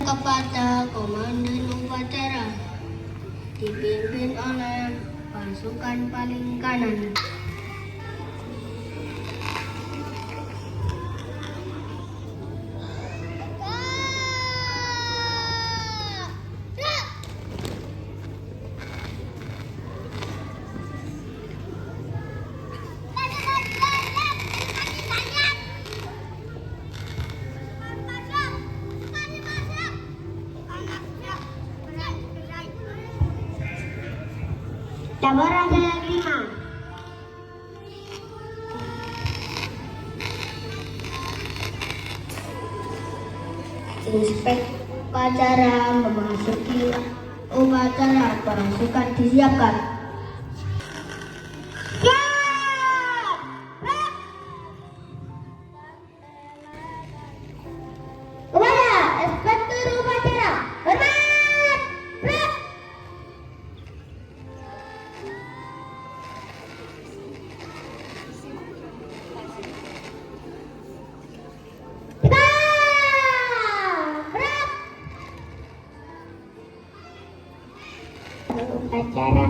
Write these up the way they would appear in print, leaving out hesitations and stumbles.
kepada komandan upacara dipimpin oleh pasukan paling kanan. Cabur Raja 5. Inspek upacara memasuki upacara, pasukan disiapkan. Siap! Gerak! Kepada inspektur upacara, hormat! Gerak! Upacara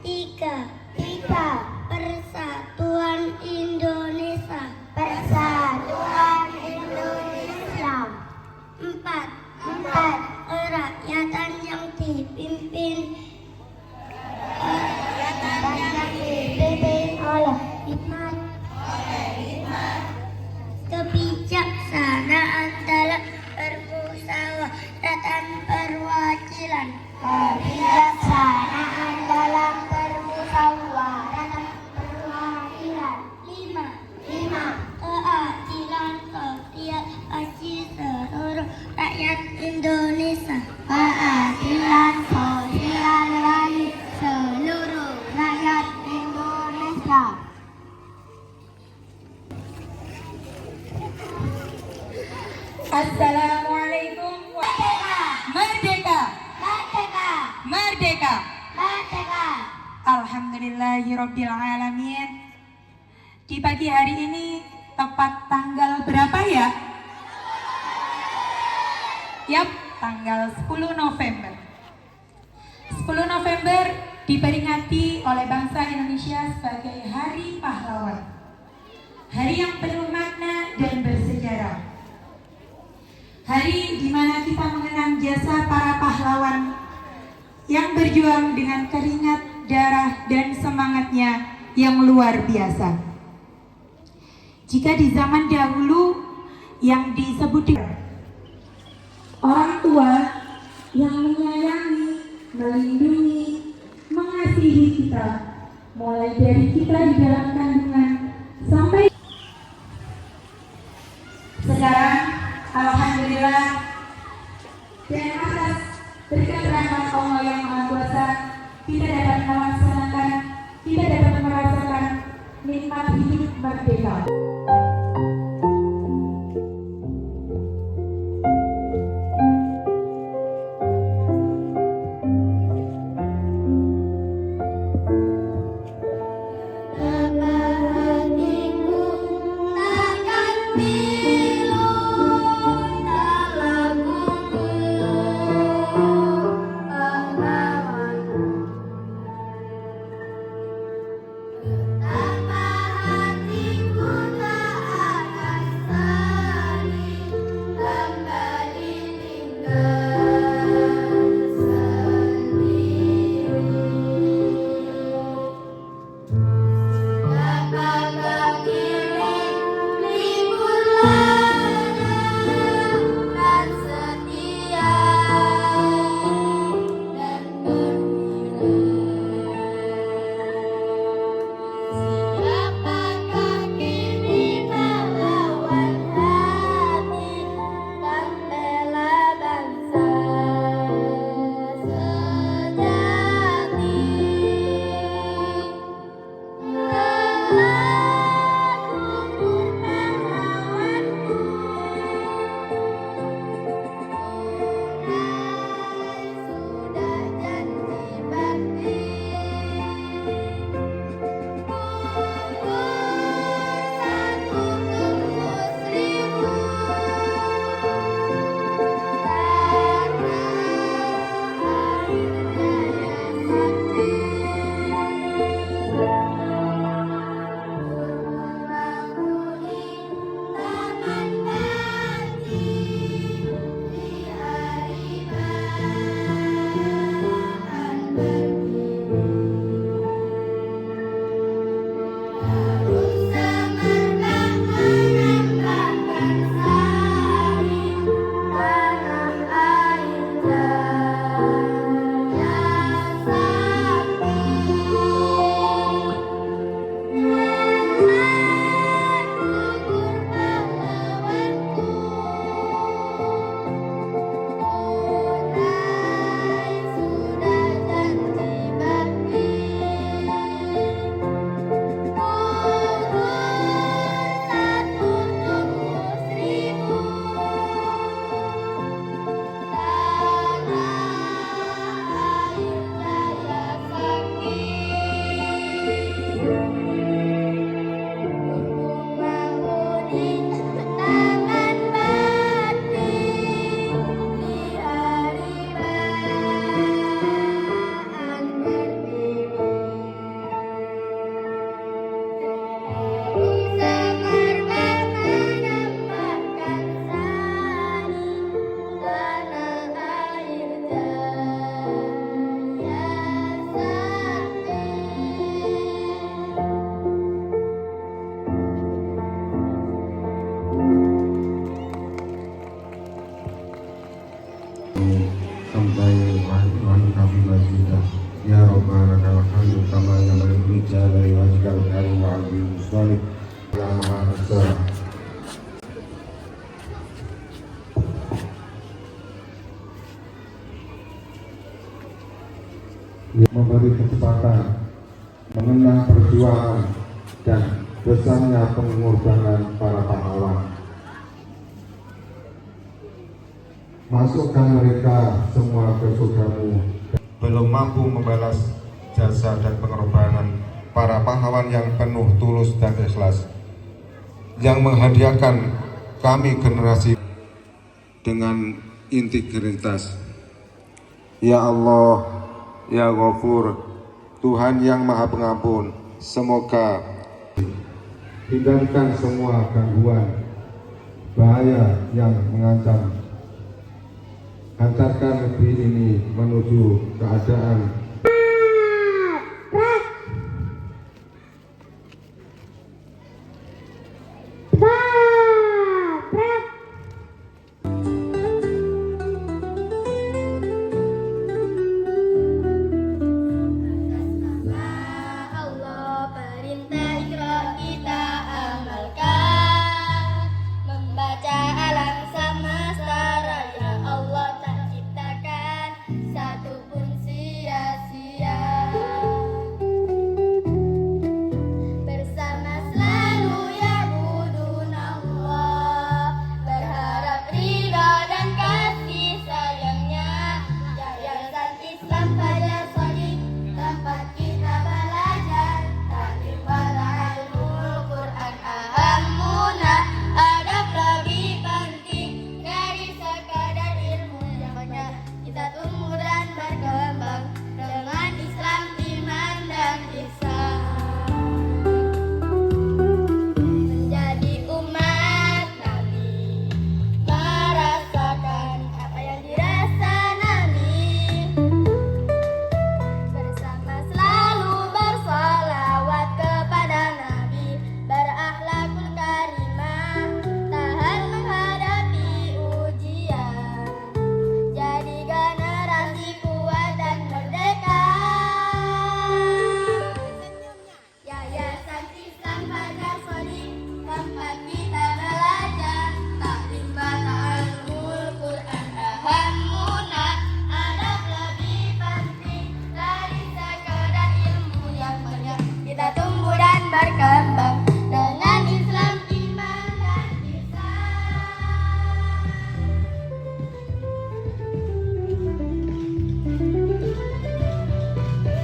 Tiga. Persatuan Indonesia. Empat. Kerakyatan yang dipimpin oleh hikmat. Kebijaksanaan dalam permusyawaratan perwakilan. Lima. Keadilan sosial bagi seluruh rakyat Indonesia. Assalamualaikum Merdeka. Alhamdulillahirabbil alamin. Di pagi hari ini tepat tanggal berapa ya? Yap, tanggal 10 November. 10 November diperingati oleh bangsa Indonesia sebagai Hari Pahlawan. Hari yang penuh makna dan bersejarah. Hari di mana kita mengenang jasa para pahlawan yang berjuang dengan keringat, darah, dan semangatnya yang luar biasa. Jika di zaman dahulu yang disebut orang tua yang menyayangi, melindungi, mengasihi kita, mulai dari kita di dalam kandungan sampai sekarang, alhamdulillah, dan atas berkat rahmat Allah yang Maha Kuasa, kita dapat merasakan nikmat hidup merdeka. Hatiku نحن كما ينبغي للرجال وجهك الكريم وعظيم الصالح يا معاشر memberi kesempatan mengenang perjuangan dan besarnya pengorbanan para pahlawan. Masukkan mereka semua ke surgamu. Belum mampu membalas jasa dan pengorbanan para pahlawan yang penuh tulus dan ikhlas, yang menghadiahkan kami generasi dengan integritas. Ya Allah, Ya Ghafur, Tuhan yang Maha Pengampun, semoga hindarkan semua gangguan, bahaya yang mengancam. Hantarkan negeri ini menuju keadaan Allah perintah Iqra kita amalkan, membaca alam semesta raya Allah tak ciptakan satu pun sia-sia. Bersama selalu ya'budun Allah, berharap ridha dan kasih sayangnya. Yayasan Islam Fajar Shadiq tempat kita belajar, taklim pada ilmul Quran ahamuna, adab lebih penting dari sekadar ilmu yang banyak. Kita tumbuh dan berkembang dengan Islam, iman dan ihsan, menjadi umat Nabi, merasakan apa yang dirasa Nabi. Bersama selalu bersalawat kepada Nabi, berakhlakul karimah, tahan menghadapi ujian, jadi generasi kuat dan merdeka. Yayasan Islam Fajar Shadiq tempat kita belajar, taklim pada ilmul Quran ahamuna, adab lebih penting dari sekadar ilmu yang banyak. Kita tumbuh dan berkembang dengan Islam, iman dan ihsan.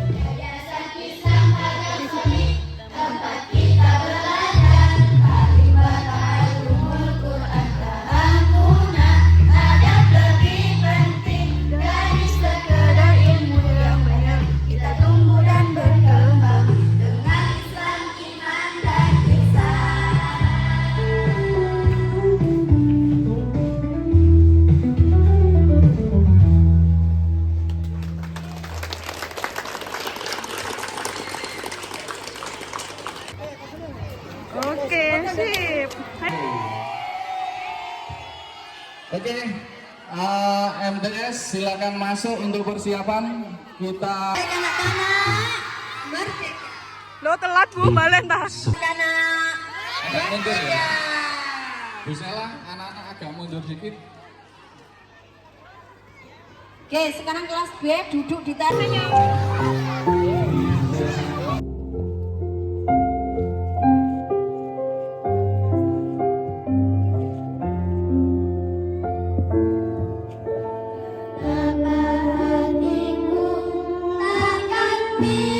Yayasan Islam Fajar Shadiq tempat kita belajar, taklim pada ilmul Quran ahamuna, adab lebih penting dari sekadar ilmu yang banyak. Kita tumbuh dan berkembang dengan Islam, iman dan ihsan. Oke, sip. Oke, MTS silakan masuk untuk persiapan kita. Lo telat Bu, balen tas. Agak mundur ya. Bisa lah, anak-anak agak mundur dikit. Oke, sekarang kelas B duduk di tanahnya. Apa hatiku takkan bisa